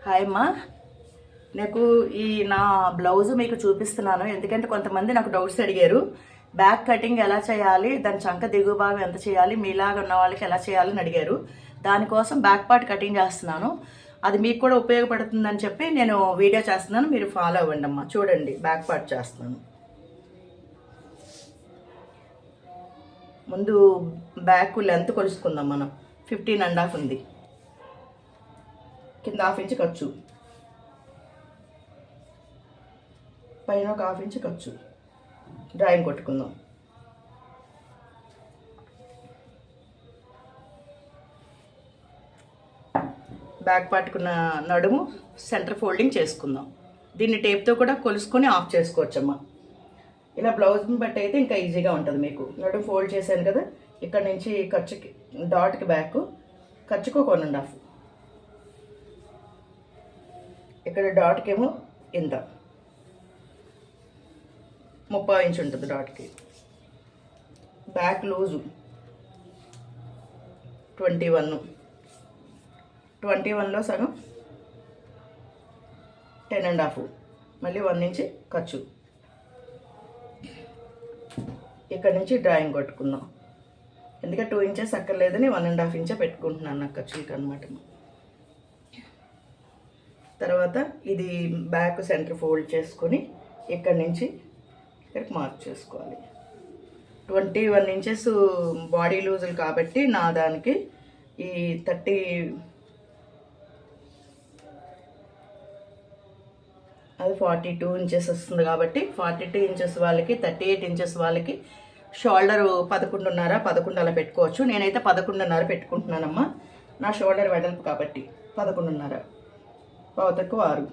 Hi అమ్మా. నాకు నా బ్లౌజ్ మీకు చూపిస్తున్నాను, ఎందుకంటే కొంతమంది నాకు డౌట్స్ అడిగారు. బ్యాక్ కటింగ్ ఎలా చేయాలి, దాని చంక దిగువ భాగం ఎంత చేయాలి, మీలాగా ఉన్న వాళ్ళకి ఎలా చేయాలని అడిగారు. దానికోసం బ్యాక్ పార్ట్ కటింగ్ చేస్తున్నాను. అది మీకు కూడా ఉపయోగపడుతుందని చెప్పి నేను వీడియో చేస్తున్నాను. మీరు ఫాలో అవ్వండి అమ్మా. చూడండి, బ్యాక్ పార్ట్ చేస్తున్నాను. ముందు బ్యాక్ లెంత్ కొలుసుకుందాం. మనం 15.5 ఉంది. కింద 1/2 ఇంచ్ ఖర్చు, పైన ఒక 1/2 ఇంచ్ ఖర్చు. డ్రాయింగ్ కొట్టుకుందాం. బ్యాక్ పార్ట్కున్న నడుము సెంటర్ ఫోల్డింగ్ చేసుకుందాం. దీన్ని టేప్తో కూడా కొలుసుకొని ఆఫ్ చేసుకోవచ్చమ్మా. ఇలా బ్లౌజ్ని బట్టి అయితే ఇంకా ఈజీగా ఉంటుంది మీకు. నడుము ఫోల్డ్ చేశాను కదా, ఇక్కడ నుంచి ఖర్చుకి డాట్కి బ్యాక్, ఖర్చుకు 1.5. ఇక్కడ డాట్కి ఏమో ఇంత 30 ఇంచ్ ఉంటుంది డాట్కి. బ్యాక్ లూజు 21లో సగం 10.5, మళ్ళీ 1 ఇంచ్ ఖర్చు. ఇక్కడ నుంచి డ్రాయింగ్ కొట్టుకుందాం. ఎందుకంటే 2 ఇంచెస్ అక్కర్లేదని 1.5 ఇంచే పెట్టుకుంటున్నాను నాకు ఖర్చులకి అనమాట. తర్వాత ఇది బ్యాక్ సెంటర్ ఫోల్డ్ చేసుకొని ఇక్కడ నుంచి ఇక్కడికి మార్క్ చేసుకోవాలి. 21 ఇంచెస్ బాడీ లూజులు కాబట్టి నా దానికి ఈ 42 ఇంచెస్ వస్తుంది కాబట్టి 42 ఇంచెస్ వాళ్ళకి, 38 ఇంచెస్ వాళ్ళకి షోల్డర్ 11.5 అలా పెట్టుకోవచ్చు. నేనైతే 11.5 పెట్టుకుంటున్నానమ్మా. నా షోల్డర్ వెడల్పు కాబట్టి 11.5. పావుతకు 6,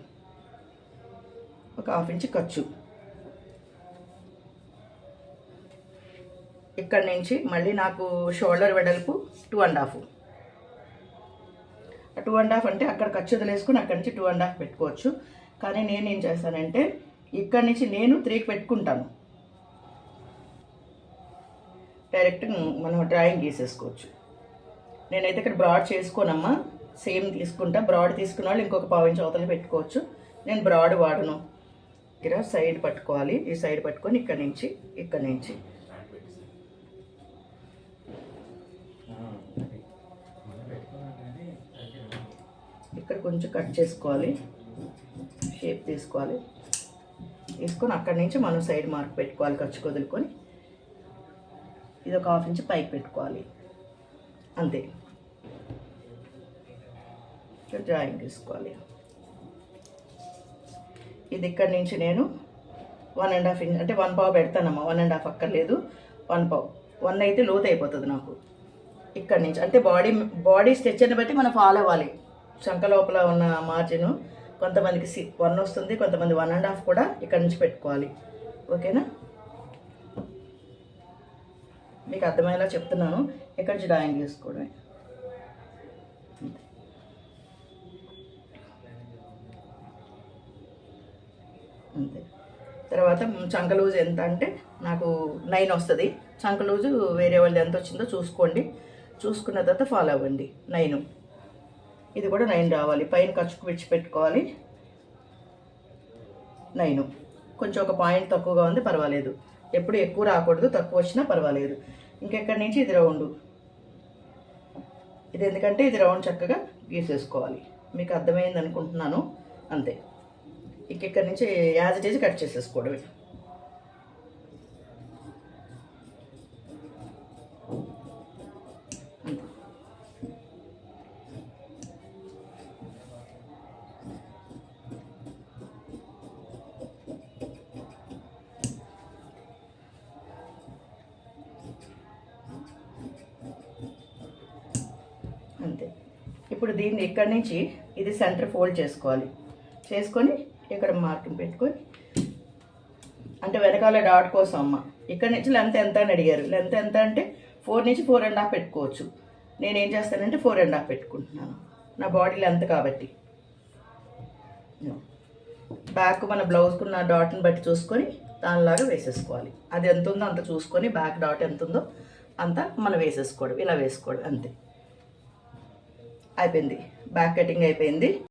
ఒక 1/2 ఇంచ్ ఖర్చు. ఇక్కడ నుంచి మళ్ళీ నాకు షోల్డర్ వెడల్పు 2.5. 2.5 అంటే అక్కడ ఖర్చు వదిలేసుకుని అక్కడి నుంచి 2.5 పెట్టుకోవచ్చు. కానీ నేను ఏం చేస్తానంటే ఇక్కడ నుంచి నేను 3కి పెట్టుకుంటాను. డైరెక్ట్ మనం డ్రాయింగ్ గీసేసుకోవచ్చు. నేనైతే ఇక్కడ బ్రాడ్ చేసుకోనమ్మా, సేమ్ తీసుకుంటా. బ్రాడ్ తీసుకున్న వాళ్ళు ఇంకొక 1/2 ఇంచ్ అవతల పెట్టుకోవచ్చు. నేను బ్రాడ్ వాడను. ఇక్కడ సైడ్ పట్టుకోవాలి. ఈ సైడ్ పట్టుకొని ఇక్కడ నుంచి ఇక్కడ కొంచెం కట్ చేసుకోవాలి. షేప్ తీసుకొని అక్కడి నుంచి మనం సైడ్ మార్క్ పెట్టుకోవాలి. ఖర్చు వదులుకొని ఇది ఒక 1/2 ఇంచ్ పైకి పెట్టుకోవాలి. అంతే. డ్రాయింగ్ తీసుకోవాలి. ఇది ఇక్కడ నుంచి నేను 1.5 ఇంచ్ అంటే 1/2 పెడతానమ్మా. 1.5 అక్కర్లేదు, 1/2. 1 అయితే లోతు అయిపోతుంది నాకు. ఇక్కడ నుంచి అంటే బాడీ స్ట్రెచ్చర్ని బట్టి మనం ఫాలో అవ్వాలి. చంక లోపల ఉన్న మార్జిన్ కొంతమందికి 1 వస్తుంది, కొంతమంది 1.5 కూడా ఇక్కడ నుంచి పెట్టుకోవాలి. ఓకేనా? మీకు అర్థమయ్యేలా చెప్తున్నాను. ఇక్కడ నుంచి డ్రాయింగ్ చేసుకోవడమే. అంతే. తర్వాత చంక లూజ్ ఎంత అంటే నాకు 9 వస్తుంది. చంక లూజు వేరే వాళ్ళది ఎంత వచ్చిందో చూసుకోండి. చూసుకున్న తర్వాత ఫాలో అవ్వండి. 9, ఇది కూడా 9 రావాలి. పైన ఖర్చుకు విడిచిపెట్టుకోవాలి. 9 కొంచెం ఒక పాయింట్ తక్కువగా ఉంది, పర్వాలేదు. ఎప్పుడు ఎక్కువ రాకూడదు, తక్కువ వచ్చినా పర్వాలేదు. ఇంకెక్కడి నుంచి ఇది రౌండ్. ఇది ఎందుకంటే ఇది రౌండ్ చక్కగా గీసేసుకోవాలి. మీకు అర్థమైంది అనుకుంటున్నాను. అంతే. ఇక్కడి నుంచి యాజ్ ఇట్ ఈజ్ కట్ చేసేసుకోవడమే. అంతే. ఇప్పుడు దీన్ని ఇక్కడి నుంచి ఇది సెంటర్ ఫోల్డ్ చేసుకొని ఇక్కడ మార్కింగ్ పెట్టుకొని, అంటే వెనకాల డాట్ కోసం అమ్మ. ఇక్కడ నుంచి లెంత్ ఎంత అని అడిగారు. లెంత్ ఎంత అంటే 4 నుంచి 4.5 పెట్టుకోవచ్చు. నేనేం చేస్తానంటే 4.5 పెట్టుకుంటున్నాను, నా బాడీ లెంత్ కాబట్టి. బ్యాక్ మన బ్లౌజ్కున్న డాట్ని బట్టి చూసుకొని దానిలాగా వేసేసుకోవాలి. అది ఎంత ఉందో అంత చూసుకొని బ్యాక్ డాట్ ఎంత ఉందో అంత మనం వేసేసుకోవడం. ఇలా వేసుకోవడం అంతే. అయిపోయింది. బ్యాక్ కటింగ్ అయిపోయింది.